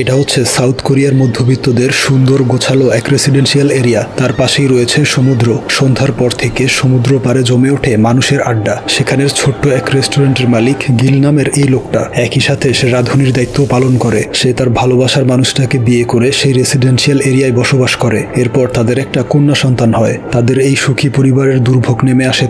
এটা হচ্ছে সাউথ কোরিয়ার মধ্যবিত্তদের সুন্দর গোছালো এক রেসিডেন্সিয়াল এরিয়া। তার পাশেই রয়েছে সমুদ্র। সন্ধ্যার পর থেকে সমুদ্র পারে জমে ওঠে মানুষের আড্ডা। সেখানের ছোট্ট এক রেস্টুরেন্টের মালিক গিল নামের এই লোকটা একই সাথে সে রাঁধুনির দায়িত্ব পালন করে। সে তার ভালোবাসার মানুষটাকে বিয়ে করে সেই রেসিডেন্সিয়াল এরিয়ায় বসবাস করে। এরপর তাদের একটা কন্যা সন্তান হয়। তাদের এই সুখী পরিবারের দুর্ভোগ নেমে আসে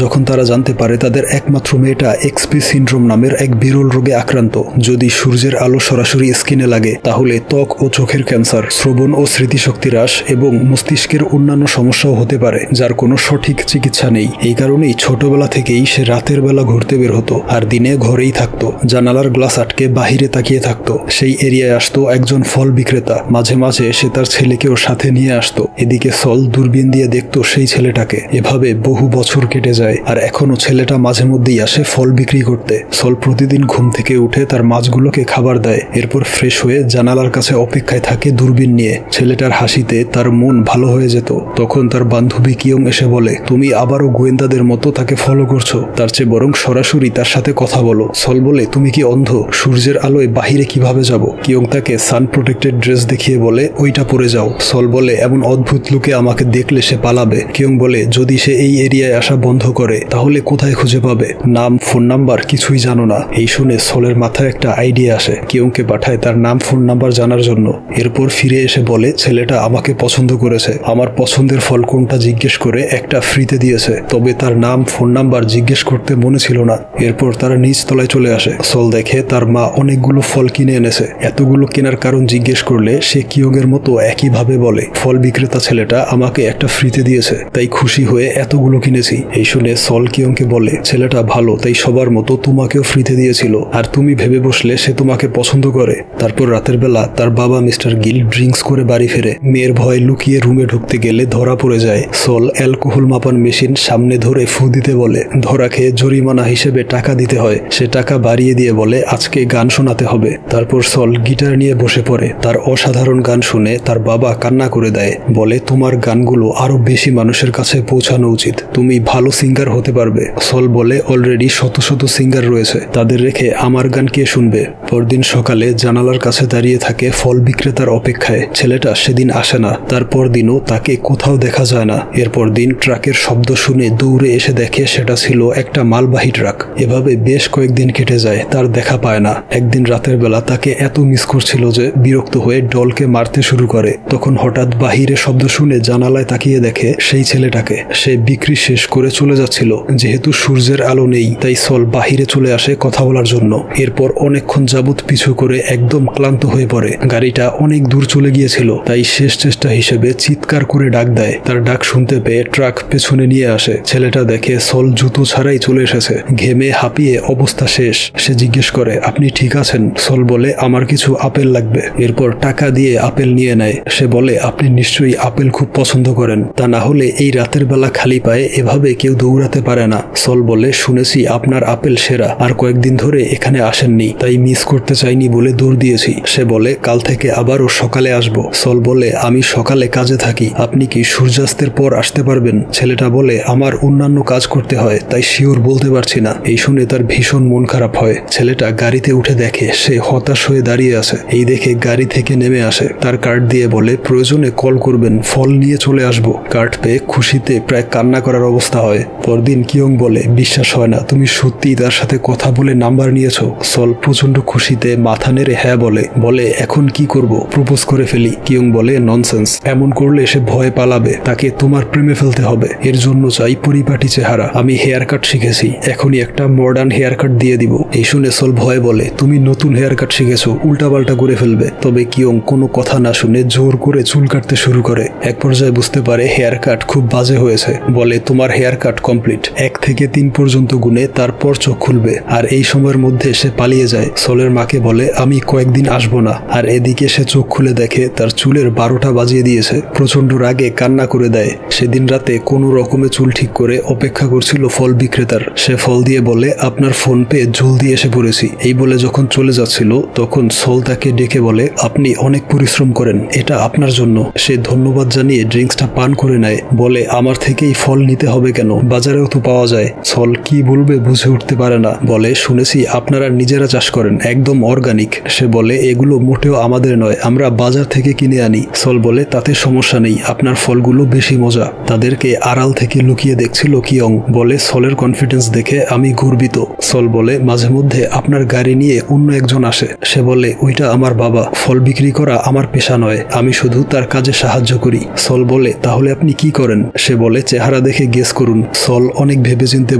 যখন তারা জানতে পারে তাদের একমাত্র মেয়েটা এক্সপি সিনড্রোম নামের এক বিরল রোগে আক্রান্ত। যদি সূর্যের আলো সরাসরি স্কিনে লাগে তাহলে ত্বক ও চোখের ক্যান্সার, শ্রবণ ও স্মৃতিশক্তি হ্রাস এবং মস্তিষ্কের অন্যান্য সমস্যাও হতে পারে, যার কোনো সঠিক চিকিৎসা নেই। এই কারণেই ছোটবেলা থেকেই সে রাতের বেলা ঘুরতে বের হতো আর দিনে ঘরেই থাকতো। জানালার গ্লাস আটকে বাহিরে তাকিয়ে থাকতো। সেই এরিয়ায় আসতো একজন ফল বিক্রেতা। মাঝে মাঝে সে তার ছেলেকেও সাথে নিয়ে আসতো। এদিকে সল দূরবীন দিয়ে দেখতো সেই ছেলেটাকে। এভাবে বহু বছর কেটে যায় আর এখনো ছেলেটা মাঝে মধ্যেই আসে ফল বিক্রি করতে। সল প্রতিদিন ঘুম থেকে উঠে তার মাছগুলোকে খাবার দেয়। এরপর ফ্রেশ হয়ে জানালার কাছে অপেক্ষায় থাকে দূরবীন নিয়ে। ছেলেটার হাসিতে তার মন ভালো হয়ে যেত। তখন তার বান্ধবী কিয়ং এসে বলে, তুমি আবারও গোয়েন্দাদের মতো তাকে ফলো করছো, তার চেয়ে বরং সরাসরি তার সাথে কথা বলো। সল বলে, তুমি কি অন্ধ? সূর্যের আলোয় বাহিরে কিভাবে যাব? কিয়ং তাকে সান প্রোটেক্টেড ড্রেস দেখিয়ে বলে, ওইটা পরে যাও। সল বলে, এমন অদ্ভুত লোকে আমাকে দেখলে সে পালাবে। কিয়ং বলে, যদি সে এই এরিয়ায় আসা বন্ধ করে তাহলে কোথায় খুঁজে পাবে? নাম, ফোন নাম্বার কিছুই জানো না। এই শুনে সলের মাথায় একটা আইডিয়া আসে। কিয়ংকে পাঠায় তার নাম, ফোন নাম্বার জানার জন্য। এরপর ফিরে এসে বলে, ছেলেটা আমাকে পছন্দ করেছে। আমার পছন্দের ফল কোনটা জিজ্ঞেস করে একটা ফ্রিতে দিয়েছে, তবে তার নাম, ফোন নাম্বার জিজ্ঞেস করতে মনে ছিল না। এরপর তারা নিচ তলায় চলে আসে। সল দেখে তার মা অনেকগুলো ফল কিনে এনেছে। এতগুলো কেনার কারণ জিজ্ঞেস করলে সে কিয়ংয়ের মতো একইভাবে বলে, ফল বিক্রেতা ছেলেটা আমাকে একটা ফ্রিতে দিয়েছে, তাই খুশি হয়ে এতগুলো কিনেছি। এই শুনে সল কিয়ংকে বলে, ছেলেটা ভালো, তাই সবার মতো তোমাকেও ফ্রিতে দিয়েছিল, আর তুমি ভেবে বসলে সে তোমাকে পছন্দ করে। তারপর রাতের বেলা তার বাবা মিস্টার গিল ড্রিঙ্কস করে বাড়ি ফেরে। মেয়ের ভয় লুকিয়ে রুমে ঢুকতে গেলে ধরা পড়ে যায়। সল অ্যালকোহল মাপান মেশিন সামনে ধরে ফু দিতে বলে। ধরা খেয়ে জরিমানা হিসেবে টাকা দিতে হয়। সে টাকা বাড়িয়ে দিয়ে বলে, আজকে গান শোনাতে হবে। তারপর সল গিটার নিয়ে বসে পড়ে। তার অসাধারণ গান শুনে তার বাবা কান্না করে দেয়। বলে, তোমার গানগুলো আরো বেশি মানুষের কাছে পৌঁছানো উচিত, তুমি ভালো সিঙ্গার হতে পারবে। সল বলে, অলরেডি শত শত সিঙ্গার রয়েছে, তাদের রেখে আমার গান কে শুনবে? পরদিন সকালে জানালার কাছে দাঁড়িয়ে থাকে ফল বিক্রেতার অপেক্ষায়। ছেলেটা সেদিন আসে না। তারপর দিনও তাকে কোথাও দেখা যায় না। এরপর দিন ট্রাকের শব্দ শুনে দৌড়ে এসে দেখে সেটা ছিল একটা মালবাহী ট্রাক। এভাবে বেশ কয়েকদিন কেটে যায়, তার দেখা পায় না। একদিন রাতের বেলা তাকে এত মিস করছিল যে বিরক্ত হয়ে ডলকে মারতে শুরু করে। তখন হঠাৎ বাহিরে শব্দ শুনে জানালায় তাকিয়ে দেখে সেই ছেলেটাকে। সে বিক্রি শেষ করে চলে যাচ্ছিল। যেহেতু সূর্যের আলো নেই, তাই সল বাহিরে চলে আসে কথা বলার জন্য। এরপর অনেকক্ষণ যাবৎ পিছু করে একদম ক্লান্ত হয়ে পড়ে। গাড়িটা অনেক দূর চলে গিয়েছিল, তাই শেষ চেষ্টা হিসেবে চিৎকার করে ডাক দেয়। তার ডাক শুনতে পেয়ে ট্রাক পেছনে নিয়ে আসে। ছেলেটা দেখে সল জুতো ছাড়াই চলে এসেছে। ঘেমে হাঁপিয়ে অবস্থা শেষ। সে জিজ্ঞেস করে, আপনি ঠিক আছেন? সল বলে, আমার কিছু আপেল লাগবে। এরপর টাকা দিয়ে আপেল নিয়ে নেয়। সে বলে, আপনি নিশ্চয়ই আপেল খুব পছন্দ করেন, তা না হলে এই রাতের বেলা খালি পায়ে এভাবে কেউ দৌড়াতে পারে না। সল বলে, শুনেছি আপনার আপেল সেরা, আর কয়েকদিন ধরে এখানে আসেননি, তাই মিস করতে চাইনি বলে দৌড় দিয়েছি। সে বলে, কাল থেকে আবারও সকালে আসবো। সল বলে, আমি সকালে কাজে থাকি, আপনি কি সূর্যাস্তের পর আসতে পারবেন? ছেলেটা বলে, আমার অন্যান্য কাজ করতে হয়, তাই শিওর বলতে পারছি না। এই শুনে তার ভীষণ মন খারাপ হয়। ছেলেটা গাড়িতে উঠে দেখে সে হতাশ হয়ে দাঁড়িয়ে আছে। এই দেখে গাড়ি থেকে নেমে আসে। তার কার্ড দিয়ে বলে, প্রয়োজনে কল করবেন, ফল নিয়ে চলে আসবো। কার্ড পেয়ে খুশিতে প্রায় কান্না করার অবস্থা হয়। পরদিন কিয়ং বলে, বিশ্বাস হয় না, তুমি সত্যিই তার সাথে কথা বলে নাম্বার নিয়েছো? সল প্রচন্ড খুশিতে মাথা নেড়ে হ্যাঁ বলে। বলে, এখন কি করব? প্রপোজ করে ফেলি। কিয়ং বলে, ননসেন্স, এমন করলে সে ভয় পালাবে, তাকে তোমার প্রেমে ফেলতে হবে। এর জন্য চাই পরিপাটি চেহারা। আমি হেয়ার কাট শিখেছি, এখনই একটা মডার্ন হেয়ার কাট দিয়ে দিব। এই শুনে সল ভয় বলে, তুমি নতুন হেয়ার কাট শিখেছো, উল্টাপাল্টা করে ফেলবে। তবে কিয়ং কোনো কথা না শুনে জোর করে চুল কাটতে শুরু করে। এক পর্যায়ে বুঝতে পারে হেয়ার কাট খুব বাজে হয়েছে। বলে, তোমার হেয়ার কাট কমপ্লিট। 1 থেকে 3 পর্যন্ত গুনে তারপর চোখ খুলবে। আর এই সময়ের মধ্যে সে পালিয়ে যায়। সলের মাকে বলে, আমি কয়েকদিন আসবো না। আর এদিকে সে চোখ খুলে দেখে তার চুলের 12টা বাজিয়ে দিয়েছে। প্রচন্ড রাগে কান্না করে দেয়। সেদিন রাতে কোনো রকমে চুল ঠিক করে অপেক্ষা করছিল ফল বিক্রেতার। সে ফল দিয়ে বলে, আপনার ফোন পেয়ে জলদি এসে পড়েছি। এই বলে যখন চলে যাচ্ছিল তখন সল তাকে ডেকে বলে, আপনি অনেক পরিশ্রম করেন, এটা আপনার জন্য। সে ধন্যবাদ জানিয়ে ড্রিঙ্কসটা পান করে নেয়। বলে, আমার থেকেই ফল নিতে হবে কেন? বাজারেও তো পাওয়া যায়। সল কি বলবে বুঝে উঠতে পারে না। বলে, শুনেছি আপনারা নিজেরা চাষ করেন, একদম অর্গানিক। সে বলে, এগুলো মোটেও আমাদের নয়, আমরা বাজার থেকে কিনে আনি। সল বলে তাতে সমস্যা নেই, আপনার ফলগুলো বেশি মজা। তাদেরকে আড়াল থেকে লুকিয়ে দেখছিল কিয়ং। বলে সলের কনফিডেন্স দেখে আমি গর্বিত। সল বলে মাঝে মধ্যে আপনার গাড়ি নিয়ে অন্য একজন আসে। সে বলে ওইটা আমার বাবা, ফল বিক্রি করা আমার পেশা নয়, আমি শুধু তার কাজে সাহায্য করি। সল বলে তাহলে আপনি কি করেন? সে বলে চেহারা দেখে গেস করুন। সল অনেক ভেবেচিন্তে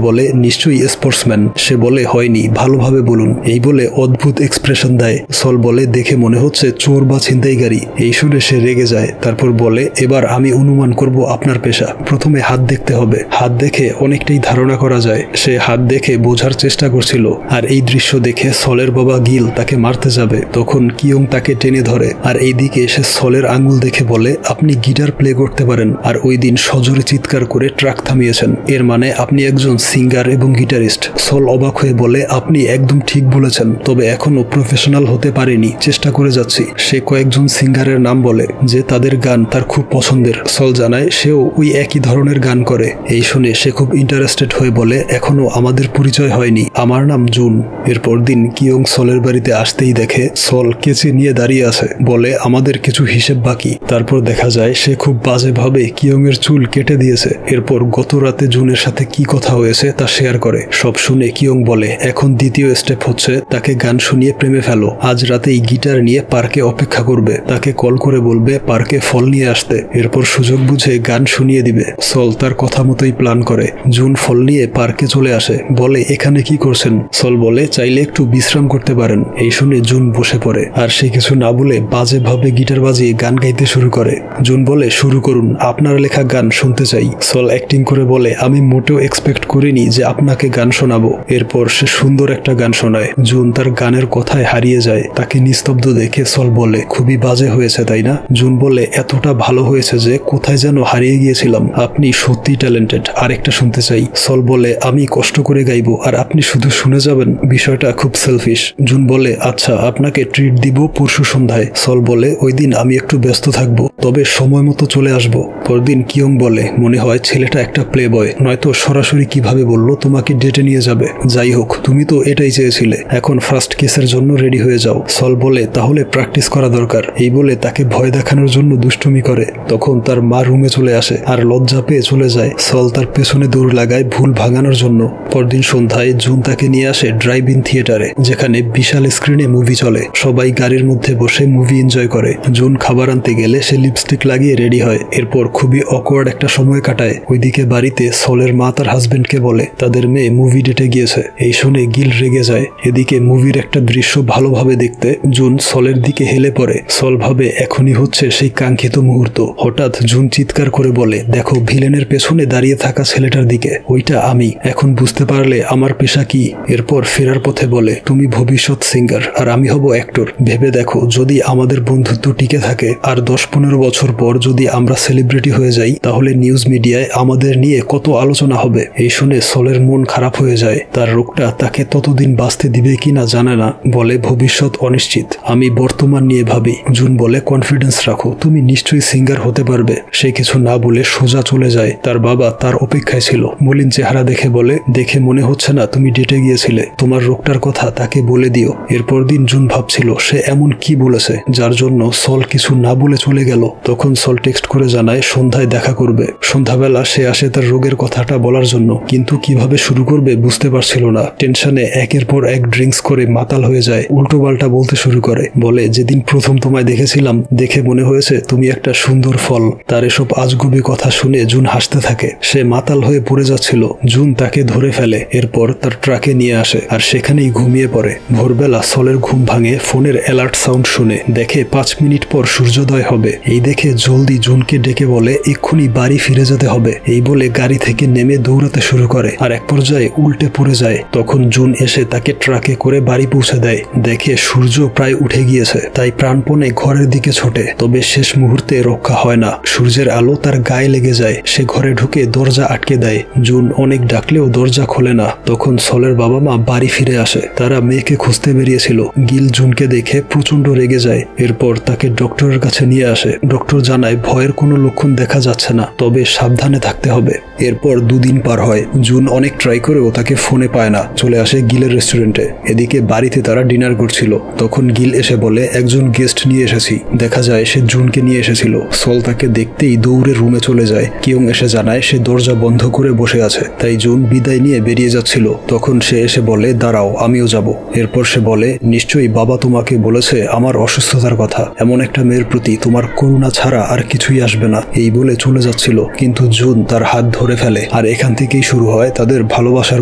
বলে নিশ্চয়ই স্পোর্টসম্যান। সে বলে হয়নি, ভালোভাবে বলুন। এই বলে অদ্ভুত এক্সপ্রেশন দেয়। সল বলে দেখে মনে হচ্ছে চোর বা ছিনতাইকারী। এই শুনে সে রেগে যায়। তারপর বলে এবার আমি অনুমান করব আপনার পেশা। প্রথমে হাত দেখতে হবে, হাত দেখে অনেকটাই ধারণা করা যায়। সে হাত দেখে বোঝার চেষ্টা করছিল। আর এই দৃশ্য দেখে সলের বাবা গিল তাকে মারতে যাবে, তখন কিয়ং তাকে টেনে ধরে। আর এইদিকে সে সলের আঙ্গুল দেখে বলে আপনি গিটার প্লে করতে পারেন, আর ওই দিন সজোরে চিৎকার করে ট্রাক থামিয়েছেন, এর মানে আপনি একজন সিঙ্গার এবং গিটারিস্ট। সল অবাক হয়ে বলে আপনি একদম ঠিক বলেছেন, তবে এখনো প্রফেশনাল হতে পারেনি, চেষ্টা করে যাচ্ছি। সে কয়েকজন সিঙ্গারের নাম বলে যে তাদের গান তার খুব পছন্দের। সল জানায় সেও ওই একই ধরনের গান করে। এই শুনে সে খুব ইন্টারেস্টেড হয়ে বলে এখনো আমাদের পরিচয় হয়নি, আমার নাম জুন। এরপর দিন কিয়ং সলের বাড়িতে আসতেই দেখে সল কেচি নিয়ে দাঁড়িয়ে আছে। বলে আমাদের কিছু হিসেব বাকি। তারপর দেখা যায় সে খুব বাজেভাবে কিয়ং এর চুল কেটে দিয়েছে। এরপর গত রাতে জুনের সাথে কি কথা হয়েছে তা শেয়ার করে। সব শুনে কিয়ং বলে এখন দ্বিতীয় স্টেপ হচ্ছে তাকে গান শুনিয়ে প্রেমে ফেলো। আজ রাতেই গিটার নিয়ে পার্কে অপেক্ষা করবে, তাকে কল করে বলবে পার্কে ফল নিয়ে আসতে, এরপর সুযোগ বুঝে গান শুনিয়ে দিবে। সল তার কথা মতোই প্ল্যান করে। জুন ফল নিয়ে পার্কে চলে আসে। বলে এখানে কি করছেন? সল বলে চাইলে একটু বিশ্রাম করতে পারেন। এই শুনে জুন বসে পড়ে, আর সে কিছু না বলে বাজেভাবে গিটার বাজিয়ে গান গাইতে শুরু করে। জুন বলে শুরু করুন, আপনার লেখা গান শুনতে চাই। সল অ্যাক্টিং করে বলে আমি মোটেও এক্সপেক্ট করিনি যে আপনাকে গান শোনাবো। এরপর সে সুন্দর একটা গান শোনায়। জুন তার গানের কথায় হারিয়ে যায়। তাকে নিস্তব্ধ দেখে সল বলে খুবই বাজে হয়েছে তাই না? জুন বলে এতটা ভালো হয়েছে যে কোথায় যেন হারিয়ে গিয়েছিলাম, আপনি সত্যি ট্যালেন্টেড, আরেকটা শুনতে চাই। সল বলে আমি কষ্ট করে গাইবো আর আপনি শুধু শুনে যাবেন, বিষয়টা খুব সেলফিশ। জুন বলে আচ্ছা, আপনাকে ট্রিট দিব পরশু সন্ধ্যায়। সল বলে ওই দিন আমি একটু ব্যস্ত থাকবো, তবে সময় মতো চলে আসবো। পরদিন কিয়ং বলে মনে হয় ছেলেটা একটা প্লে বয়, নয়তো সরাসরি কিভাবে বললো তোমাকে ডেটে নিয়ে যাবে। যাই হোক, তুমি তো এটাই চেয়েছিলে, এখন ফার্স্ট কেসের জন্য রেডি হয়ে যাও। সল বলে তাহলে প্র্যাকটিস করা দরকার। এই বলে তাকে ভয় দেখানোর জন্য দুষ্টুমি করে। তখন তার মা রুমে চলে আসে আর লজ্জা পেয়ে চলে যায়। সল তার পেছনে দৌড় লাগায় ভুল ভাঙানোর জন্য। পরদিন সন্ধ্যায় জুন তাকে নিয়ে আসে ড্রাইভ ইন থিয়েটারে, যেখানে বিশাল স্ক্রিনে মুভি চলে। সবাই গাড়ির মধ্যে বসে মুভি এনজয় করে। জুন খাবার আনতে গেলে সে লিপস্টিক লাগিয়ে রেডি হয়। এরপর খুবই অকওয়ার্ড একটা সময় কাটায়। ওইদিকে বাড়িতে সলের মা তার হাজবেন্ডকে বলে তাদের মেয়ে মুভি ডেটে গিয়েছে। এই শুনে গিল রেগে যায়। এদিকে মুভির একটা দৃশ্য ভালোভাবে দেখতে জুন সলের দিকে হেলে পড়ে। সল ভাবে এখনই হচ্ছে সেই কাঙ্ক্ষিত মুহূর্ত। হঠাৎ জুন চিৎকার করে বলে দেখো ভিলেনের পেছনে দাঁড়িয়ে থাকা ছেলেটার দিকে, ওইটা আমি। এখন বুঝতে পারলে আমার পেশা কি? এরপর ফেরার পথে বলে তুমি ভবিষ্যৎ সিঙ্গার আর আমি হব অ্যাক্টর। ভেবে দেখো যদি আমাদের বন্ধুত্ব টিকে থাকে আর 10-15 বছর পর যদি আমরা সেলিব্রিটি হয়ে যাই, তাহলে নিউজ মিডিয়ায় আমাদের নিয়ে কত আলোচনা হবে। এই শুনে সলের মন খারাপ হয়ে যায়। তার রোগটা তাকে ততদিন বাঁচতে দিবে কিনা জানে না। বলে ভবিষ্যৎ অনিশ্চিত, আমি বর্তমান নিয়ে ভাবি। জুন বলে কনফিডেন্স রাখো, তুমি নিশ্চয়ই সিঙ্গার হতে পারবে। সে কিছু না বলে সোজা চলে যায়। তার বাবা তার অপেক্ষায় ছিল। মলিন চেহারা দেখে বলে দেখে মনে হচ্ছে না তুমি ডেটে গিয়েছিলে, তোমার রোগটার কথা তাকে বলে দিও। এরপর দিন জুন ভাবছিল সে এমন কি বলেছে যার জন্য সল কিছু না বলে চলে গেল। তখন সল টেক্সট করে জানায় সন্ধ্যায় দেখা করবে। সন্ধ্যাবেলা সে আসে তার রোগের কথাটা বলার জন্য, কিন্তু কিভাবে শুরু করবে বুঝতে পারছিল না। টেনশনে একের পর এক ড্রিঙ্কস করে মাতাল হয়ে যায়। উল্টো পাল্টা বলতে শুরু করে। বলে যেদিন প্রথম তোমায় দেখেছিলাম দেখে মনে হয়েছে তুমি একটা সুন্দর ফল। তার এসব আজগুবি কথা শুনে জুন হাসতে থাকে। সে মাতাল হয়ে পড়ে যাচ্ছিল। জুন তাকে ধরে ফেলে। এরপর তার ট্রাকে নিয়ে আসে আর সেখানেই ঘুমিয়ে পড়ে। ভোরবেলা সলের ঘুম ভাঙে ফোনের অ্যালার্ট সাউন্ড শুনে। দেখে 5 মিনিট পর সূর্যোদয় হবে। এই দেখে জলদি জুনকে ডেকে বলে এক্ষুনি বাড়ি ফিরে যেতে হবে। এই বলে গাড়ি থেকে নেমে দৌড়াতে শুরু করে আর এক পর্যায়ে উল্টে পড়ে যায়। তখন জুন এসে তাকে ট্রাকে করে বাড়ি পৌঁছে দেয়। দেখে সূর্য প্রায় উঠে গিয়েছে, তাই প্রাণপণে ঘরের দিকে ছোটে। তবে শেষ মুহূর্তে রক্ষা হয় না। সূর্যের আলো তার গায়ে লেগে যায়। সে ঘরে ঢুকে দরজা আটকে দেয়। জুন অনেক ডাকলেও দরজা খোলে না। তখন সলের বাবা মা বাড়ি ফিরে আসে। তারা মেয়েকে খুঁজতে বেরিয়েছিল। গিল জুনকে দেখে প্রচন্ড রেগে যায়। এরপর তাকে ডক্টরের কাছে নিয়ে আসে। ডক্টর জানায় ভয়ের কোনো লক্ষণ দেখা যাচ্ছে না, তবে সাবধানে থাকতে হবে। এরপর 2 দিন পার হয়। জুন অনেক ট্রাই করেও তাকে ফোনে পায় না। চলে আসে গিলের রেস্টুরেন্টে। এদিকে বাড়িতে তারা ডিনার করছিল। তখন গিল এসে বলে একজন গেস্ট নিয়ে এসেছি। দেখা যায় সে জুনকে নিয়ে এসেছিল। সল তাকে দেখতেই দৌড়ে রুমে চলে যায়। কিয়ং এসে জানায় সে দরজা বন্ধ করে বসে আছে। তাই জুন বিদায় নিয়ে বেরিয়ে যাচ্ছিল। তখন সে এসে বলে দাঁড়াও, আমিও যাব। এরপর সে বলে নিশ্চয়ই বাবা তোমাকে বলেছে আমার অসুস্থতার কথা। এমন একটা মেয়ের প্রতি তোমার করুণা ছাড়া আর কিছুই আসবে না। এই বলে চলে যাচ্ছিল, কিন্তু জুন তার হাত ধরে ফেলে। আর এখান থেকেই শুরু হয় তাদের ভালোবাসার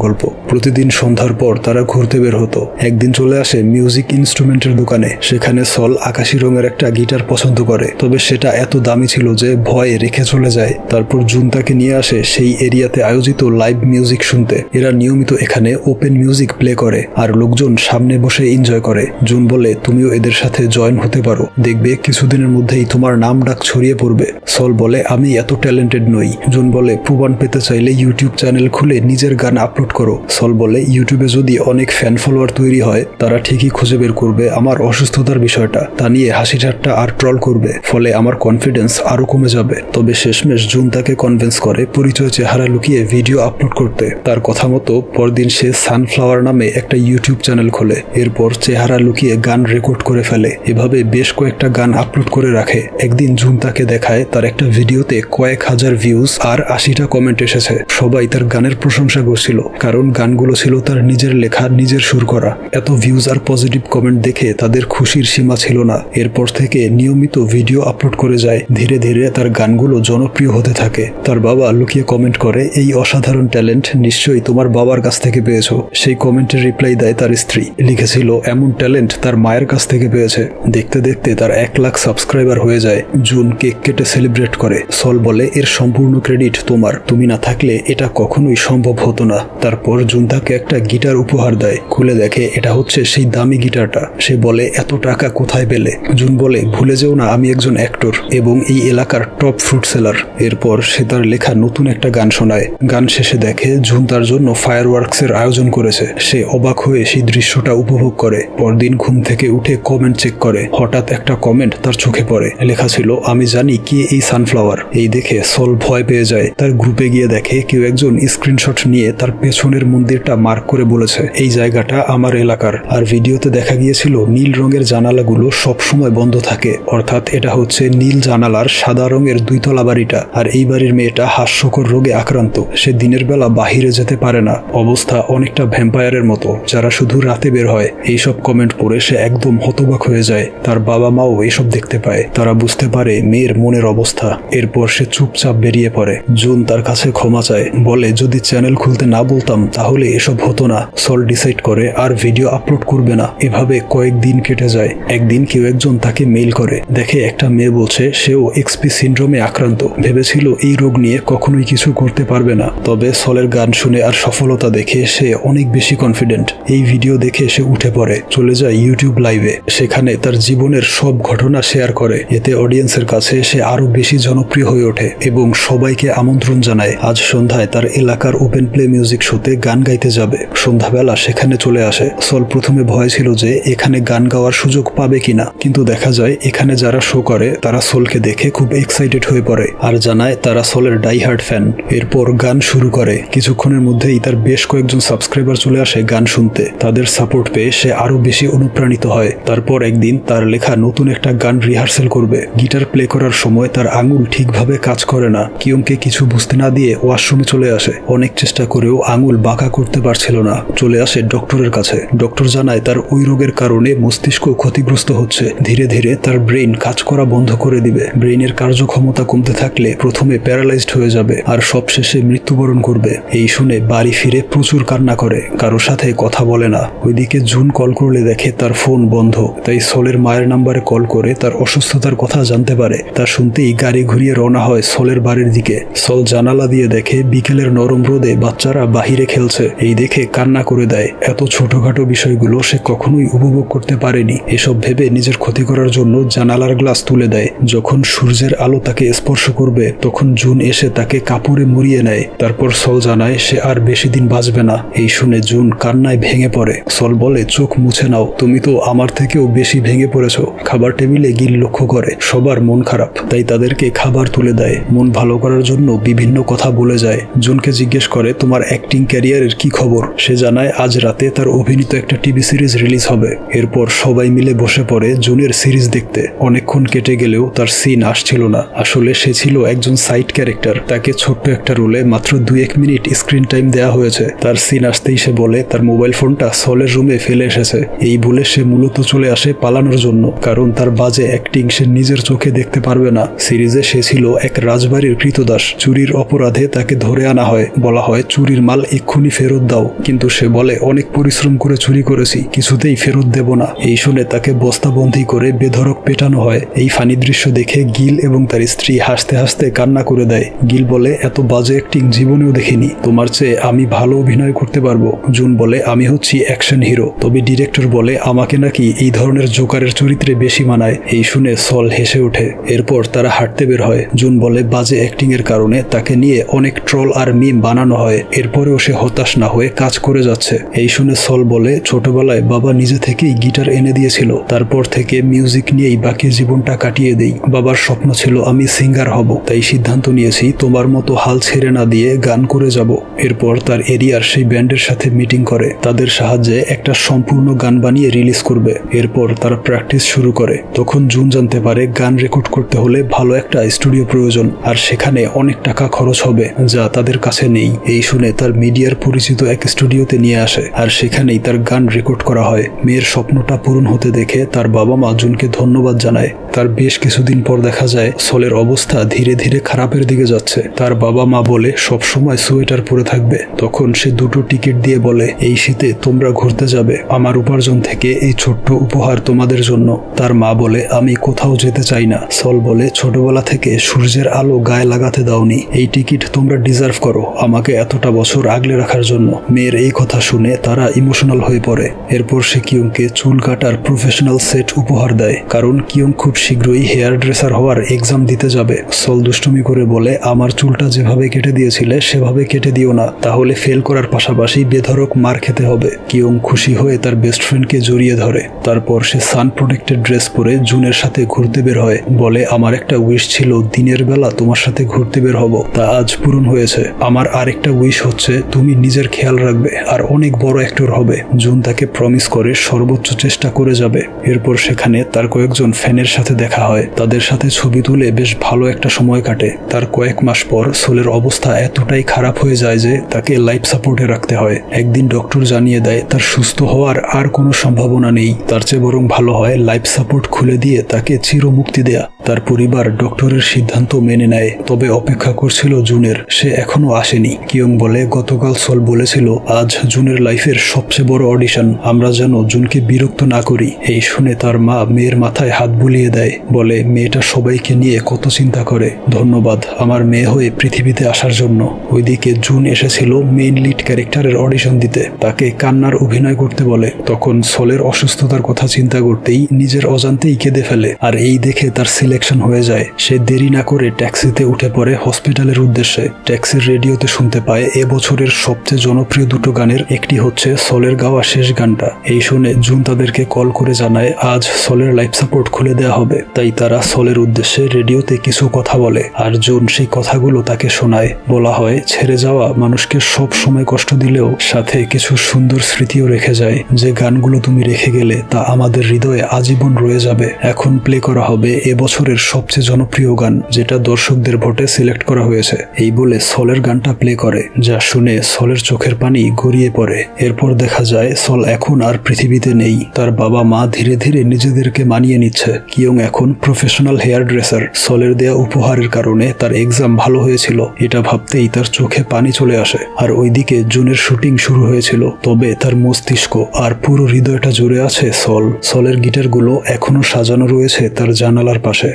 গল্প। প্রতিদিন সন্ধ্যার পর তারা ঘুরতে বের হতো। একদিন চলে আসে মিউজিক ইনস্ট্রুমেন্টের দোকানে। সেখানে সল আকাশি রঙের একটা গিটার পছন্দ করে, তবে সেটা এত দামি ছিল যে ভয়ে রেখে চলে যায়। তারপর জুন তাকে নিয়ে আসে সেই এরিয়াতে আয়োজিত লাইভ মিউজিক শুনতে। এরা নিয়মিত এখানে ওপেন মিউজিক প্লে করে আর লোকজন সামনে বসে এনজয় করে। জুন বলে তুমিও এদের সাথে জয়েন হতে পারো, দেখবে কিছুদিনের মধ্যেই তোমার নাম ডাক ছড়িয়ে পড়বে। সল বলে আমি এত ট্যালেন্টেড নই। জুন বলে প্রমাণ পেতে চাইলে ইউটিউব চ্যানেল খুলে নিজের গান আপলোড করো। সল বলে ইউটিউবে যদি অনেক ফ্যান ফলোয়ার তৈরি হয় তারা ঠিকই খুঁজে বের করবে আমার অসুস্থতার বিষয়টা, তা নিয়ে হাসি ঠাট্টা আর ট্রল করবে, ফলে আমার কনফিডেন্স আরো কমে যাবে। তবে শেষমেশ জুন তাকে কনভিন্স করে পরিচয় চেহারা লুকিয়ে ভিডিও আপলোড করতে। তার কথা মতো পরদিন সে সানফ্লাওয়ার নামে একটা ইউটিউব চ্যানেল খোলে। এরপর চেহারা লুকিয়ে গান রেকর্ড করে ফেলে। এভাবে বেশ কয়েকটা গান আপলোড করে রাখে। একদিন জুন তাকে দেখায় তার একটা ভিডিওতে কয়েক হাজার ভিউজ আর 80টা কমেন্ট এসেছে। সবাই তার গানের প্রশংসা করছিল, কারণ গানগুলো ছিল তার নিজের লেখা, নিজের সুর করা। এত ভিউজ আর পজিটিভ কমেন্ট দেখে তাদের খুশির সীমা ছিল না। এরপর থেকে নিয়মিত ভিডিও আপলোড করে যায়। ধীরে ধীরে তার গানগুলো জনপ্রিয় হতে থাকে। তার বাবা লুকিয়ে কমেন্ট করে এই অসাধারণ ট্যালেন্ট নিশ্চয়ই তোমার বাবার কাছ থেকে পেয়েছো। সেই কমেন্টের রিপ্লাই দেয় তার স্ত্রী, লিখেছিল এমন ট্যালেন্ট তার মায়ের কাছ থেকে পেয়েছে। দেখতে দেখতে তার 1 লাখ সাবস্ক্রাইবার হয়ে যায়। জুন কেক কেটে সেলিব্রেট করে। সল বলে এর সম্পূর্ণ ক্রেডিট তোমার, তুমি না থাকলে এটা কখনোই সম্ভব হতো না। তারপর জুন তাকে একটা গিটার উপহার দেয়। খুলে দেখে এটা হচ্ছে সেই দামি গিটারটা। সে বলে এত টাকা কোথায় পেলে? জুন বলে ভুলে যেও না আমি একজন অ্যাক্টর এবং এই এলাকার টপ ফ্রুট সেলার। এরপর সে তার লেখা নতুন একটা গান শোনায়। গান শেষে দেখে জুন তার জন্য ফায়ারওয়ার্কসের আয়োজন করেছে। সে অবাক হয়ে সেই দৃশ্যটা উপভোগ করে। পরদিন ঘুম থেকে উঠে কমেন্ট চেক করে। হঠাৎ একটা কমেন্ট তার চোখে পড়ে। লেখা ছিল আমি জানি কি এই সানফ্লাওয়ার। এই দেখে সল ভয় পেয়ে যায়। তার গ্রুপে গিয়ে দেখে কেউ একজন স্ক্রিনশট নিয়ে তার পেছনের মন্দিরটা মার্ক করে বলেছে এই জায়গাটা আমার এলাকার। আর ভিডিওতে দেখা গিয়েছিল নীল রঙের জানালাগুলো সবসময় বন্ধ থাকে, অর্থাৎ এটা হচ্ছে নীল জানালার সাদা রঙের 2 তলা বাড়িটা। আর এই বাড়ির মেয়েটা হাস্যকর রোগে আক্রান্ত। সে দিনের বেলা বাহিরে যেতে পারে না। অবস্থা অনেকটা ভ্যাম্পায়ারের মতো, যারা শুধু রাতে বের হয়। এইসব কমেন্ট পড়ে সে একদম হতবাক হয়ে যায়। তার বাবা মাও এইসব দেখতে পায়। তারা বুঝতে পারে মেয়ের মনের অবস্থা। এরপর সে চুপচাপ বেরিয়ে পড়ে। জুন তার কাছে ক্ষমা চায়, বলে যদি চ্যানেল খুলতে না বলতাম তাহলে এসব হতো না। সল ডিসাইড করে আর ভিডিও আপলোড করবে না। এভাবে কয়েকদিন কেটে যায়। একদিন কেউ একজন তাকে মেইল করে। দেখে একটা মেয়ে বলছে সেও এক্সপি সিনড্রোমে আক্রান্ত। ভেবেছিল এই রোগ নিয়ে কখনোই কিছু করতে পারবে না। তবে সলের গান শুনে আর সফলতা দেখে সে অনেক বেশি কনফিডেন্ট। এই ভিডিও দেখে সে উঠে পড়ে, চলে যায় ইউটিউব লাইভে। সেখানে তার জীবনের সব ঘটনা শেয়ার করে। এতে অডিয়েন্সের কাছে সে আরো বেশি জনপ্রিয় হয়ে ওঠে এবং সবাইকে আমন্ত্রণ জানায় আজ সন্ধ্যায় তার এলাকার ওপেন প্লে মিউজিক শোতে গান গাইতে যাবে। সন্ধ্যাবেলা সেখানে চলে আসে। সল প্রথমে ভয় ছিল যে এখানে গান গাওয়ার সুযোগ পাবে কিনা, কিন্তু দেখা যায় এখানে যারা শো করে তারা সলকে দেখে খুব এক্সাইটেড হয়ে পড়ে আর জানায় তারা সলের ডাইহার্ড ফ্যান। এরপর গান শুরু করে। কিছুক্ষণের মধ্যেই তার বেশ কয়েকজন সাবস্ক্রাইবার চলে আসে গান শুনতে। তাদের সাপোর্ট পেয়ে সে আরো বেশি অনুপ্রাণিত হয়। তারপর একদিন তার লেখা নতুন একটা গান রিহার্সেল করবে। গিটার প্লে করার সময় তার আঙুল ঠিকভাবে কাজ করে না। কিয়ংকে কিছু বুঝতে না দিয়ে ওয়াশরুমে চলে আসে। অনেক চেষ্টা করেও আঙুল বাঁকা করতে পারছিল না। চলে আসে ডক্টরের কাছে। ডক্টর জানায় তার ওই রোগের কারণে মস্তিষ্ক ক্ষতিগ্রস্ত হচ্ছে। ধীরে ধীরে তার ব্রেইন কাজ করা বন্ধ করে দিবে। ব্রেইনের কার্যক্ষমতা কমতে থাকলে প্রথমে প্যারালাইজড হয়ে যাবে আর সবশেষে মৃত্যুবরণ করবে। এই শুনে বাড়ি ফিরে প্রচুর কান্না করে। কারোর সাথে কথা বলে না। ওইদিকে জুন কল করলে দেখে তার ফোন বন্ধ। তাই সলের মায়ের নাম্বারে কল করে তার অসুস্থতার কথা জানতে পারে। তা শুনতেই গাড়ি ঘুরিয়ে রওনা হয় সলের বাড়ির দিকে। সল জানালা দিয়ে দেখে বিকেলের নরম রোদে বাচ্চারা বাহিরে খেলছে। এই দেখে কান্না করে দেয়। এত ছোটখাটো বিষয়গুলো সে কখনোই উপভোগ করতে পারেনি। এসব ভেবে নিজের ক্ষতি করার জন্য জানালার গ্লাস তুলে দেয়। যখন সূর্যের আলো তাকে স্পর্শ করবে তখন জুন এসে তাকে কাপড়ে মুড়িয়ে নেয়। তারপর সল জানায় সে আর বেশি দিন বাঁচবে না। এই শুনে জুন কান্নায় ভেঙে পড়ে। সল বলে চোখ মুছে নাও, তুমি তো আমার থেকেও বেশি ভেঙে পড়েছ। খাবার টেবিলে গিল লক্ষ্য করে সবার মন খারাপ, তাই তাদেরকে খাবার তুলে দেয়, মন ভালো করার জন্য বিভিন্ন কথা বলে যায়। জুনকে জিজ্ঞেস করে তোমার অ্যাক্টিং ক্যারিয়ারের কি খবর। সে জানায় আজ রাতে তার অভিনীত একটা টিভি সিরিজ রিলিজ হবে। এরপর সবাই মিলে বসে পড়ে জুনের সিরিজ দেখতে। অনেকক্ষণ কেটে গেলেও তার সিন আসছিল না। আসলে সে ছিল একজন সাইড ক্যারেক্টার। তাকে ছোট্ট একটা রোলে মাত্র 2-1 মিনিট স্ক্রিন টাইম দেওয়া হয়েছে। তার সিন আসতেই সে বলে তার মোবাইল ফোনটা সলের রুমে ফেলে এসেছে। এই বলে সে মূলত চলে আসে পালানোর জন্য, কারণ তার বাজে অ্যাক্টিং সে নিজের চোখে দেখতে পারবে না। সিরিজে সে ছিল এক রাজবাড়ির কৃতদাস। চুরির অপরাধে তাকে ধরে আনা হয়। বলা হয় চুরির মাল এক্ষুনি ফেরত দাও, কিন্তু সে বলে অনেক পরিশ্রম করে চুরি করেছি, কিছুতেই ফেরত দেব না। এই শুনে তাকে বস্তাবন্দি করে বেধড়ক পেটানো হয়। এই ফানি দৃশ্য দেখে গিল এবং তার স্ত্রী হাসতে হাসতে কান্না করে দেয়। গিল বলে এত বাজে অ্যাক্টিং জীবনেও দেখিনি, তোমার চেয়ে আমি ভালো অভিনয় করতে পারবো। জুন বলে আমি হচ্ছি অ্যাকশন হিরো। তবে ডিরেক্টর বলে আমাকে নাকি এই ধরনের জোকারের চরিত্রে বেশি মানায়। এই শুনে সল হেসে ওঠে। এরপর তারা হাঁটতে বের হয়। জুন বলে বাজে অ্যাক্টিং এর কারণে তাকে নিয়ে অনেক ট্রল আর মিম বানানো হয়। এরপরেও সে হতাশ না হয়ে কাজ করে যাচ্ছে। এই শুনে সল বলে ছোটবেলায় বাবা নিজে থেকেই গিটার এনে দিয়েছিল, তারপর থেকে মিউজিক নিয়েই বাকি জীবনটা কাটিয়ে দেই। বাবার স্বপ্ন ছিল আমি সিঙ্গার হব, তাই সিদ্ধান্ত নিয়েছি তোমার মতো হাল ছেড়ে না দিয়ে গান করে যাব। এরপর তার এরিয়ার সেই ব্যান্ডের সাথে মিটিং করে, তাদের সাহায্যে একটা সম্পূর্ণ গান বানিয়ে রিলিজ করবে। এরপর তারা প্র্যাকটিস শুরু করে। তখন জুন জানতে পারে গান রেকর্ড করতে হলে ভালো একটা স্টুডিও প্রয়োজন, আর সেখানে অনেক টাকা খরচ হবে যা তাদের কাছে নেই। এই শুনে তার মিডিয়ার পরিচিত এক স্টুডিওতে নিয়ে আসে, আর সেখানেই তার গান রেকর্ড করা হয়। মেয়ের স্বপ্নটা পূরণ হতে দেখে তার বাবা মা জুনকে ধন্যবাদ জানায়। তার বেশ কিছুদিন পর দেখা যায় সলের অবস্থা ধীরে ধীরে খারাপের দিকে যাচ্ছে। তার বাবা মা বলে সব সময় সোয়েটার পরে থাকবে। তখন সে 2টো টিকিট দিয়ে বলে এই শীতে তোমরা ঘুরতে যাবে, আমার উপার্জন থেকে এই ছোট্ট উপহার তোমাদের জন্য। তার মা বলে আমি কোথাও যেতে চাই না। সল বলে ছোটবেলা থেকে সূর্যের আলো গায়ে লাগাতে দাওনি, এই টিকিট তোমরা ডিজার্ভ করো আমাকে এতটা বছর আগলে রাখার জন্য। মেয়ের এই কথা শুনে তারা ইমোশনাল হয়ে পড়ে। এরপর সে কিয়ংকে চুল কাটার প্রফেশনাল সেট উপহার দেয়, কারণ কিয়ং খুব শীঘ্রই হেয়ার ড্রেসার হওয়ার এক্সাম দিতে যাবে। সল দুষ্টুমি করে বলে আমার চুলটা যেভাবে কেটে দিয়েছিলে সেভাবে কেটে দিও না, তাহলে ফেল করার পাশাপাশি বেধড়ক মার খেতে হবে। কিয়ং খুশি হয়ে তার বেস্ট ফ্রেন্ডকে জড়িয়ে ধরে। তারপর সে সান প্রোটেক্টেড ড্রেস পরে জুনের সাথে ঘুরতে বের হয়। বলে আমার একটা উইশ ছিল দিনের বেলা তোমার সাথে ঘুরতে বের হব, তা আজ পূরণ হয়েছে। আমার আরেকটা উইশ হচ্ছে তুমি নিজের খেয়াল রাখবে আর অনেক বড় অ্যাক্টর হবে। জুন তাকে প্রমিস করে সর্বোচ্চ চেষ্টা করে যাবে। এরপর সেখানে তার কয়েকজন ফ্যানের সাথে দেখা হয়। তাদের সাথে ছবি তুলে বেশ ভালো একটা সময় কাটে। তার কয়েক মাস পর সোলের অবস্থা এতটাই খারাপ হয়ে যায় যে তাকে লাইফ সাপোর্টে রাখতে হয়। একদিন ডক্টর জানিয়ে দেয় তার সুস্থ হওয়ার আর কোনো সম্ভাবনা নেই, তার চেয়ে বরং ভালো হয় লাইফ সাপোর্ট খুলে দিয়ে তাকে চিরমুক্তি দেয়া। তার পরিবার ডক্টরের সিদ্ধান্ত মেনে নেয়, তবে অপেক্ষা করছিল জুনের। সে এখনো আসেনি। কিয়ং বলে গতকাল সল বলেছিল আজ জুনের লাইফের সবচেয়ে বড় অডিশন, আমরা যেন জুনকে বিরক্ত না করি। এই শুনে তার মা মেয়ের মাথায় হাত বুলিয়ে দেয়। বলে মেয়েটা সবাইকে নিয়ে কত চিন্তা করে, ধন্যবাদ আমার মেয়ে হয়ে পৃথিবীতে আসার জন্য। ওইদিকে জুন এসেছিল মেইন লিড ক্যারেক্টারের অডিশন দিতে। তাকে কান্নার অভিনয় করতে বলে। তখন সলের অসুস্থতার কথা চিন্তা করতেই নিজের অজান্তেই কেঁদে ফেলে, আর এই দেখে তার সিলেকশন হয়ে যায়। সে দেরি না করে ট্যাক্সিতে উঠে পড়ে হসপিটালের উদ্দেশ্যে। ট্যাক্সির রেডিওতে শুনতে পায় এবছরের সবচেয়ে জনপ্রিয় 2টো গানের একটি হচ্ছে সলের গাওয়া শেষ গানটা। এই শুনে জুন তাদেরকে কল করে জানায় আজ সলের লাইফ সাপোর্ট খুলে দেওয়া হবে। তাই তারা সলের উদ্দেশ্যে রেডিওতে কিছু কথা বলে, আর জুন সেই কথাগুলো তাকে শোনায়। বলা হয় ছেড়ে যাওয়া মানুষকে সব সময় কষ্ট দিলেও সাথে কিছু সুন্দর স্মৃতিও রেখে যায়। যে গানগুলো তুমি রেখে গেলে তা আমাদের হৃদয়ে আজীবন রয়ে যাবে। এখন প্লে করা হবে এবছরের সবচেয়ে জনপ্রিয় গান, যেটা দর্শকদের ভোটে সিলেক্ট করা হয়েছে। এই বলে সলের গানটা প্লে করে, যা শুনে সলের চোখের পানি গড়িয়ে পড়ে। এরপর দেখা যায় সল এখন আর পৃথিবীতে নেই। তার বাবা মা ধীরে ধীরে নিজেদেরকে মানিয়ে নিচ্ছে। কিয়ং এখন প্রফেশনাল হেয়ার ড্রেসার। সলের দেয়া উপহারের কারণে তার এক্সাম ভালো হয়েছিল, এটা ভাবতেই তার চোখে পানি চলে আসে। আর ওইদিকে জুনের শুটিং শুরু হয়েছিল, তবে তার মস্তিষ্ক আর পুরো হৃদয়টা জুড়ে আছে সলের গিটারগুলো এখনো সাজানো রয়েছে তার জানালার পাশে।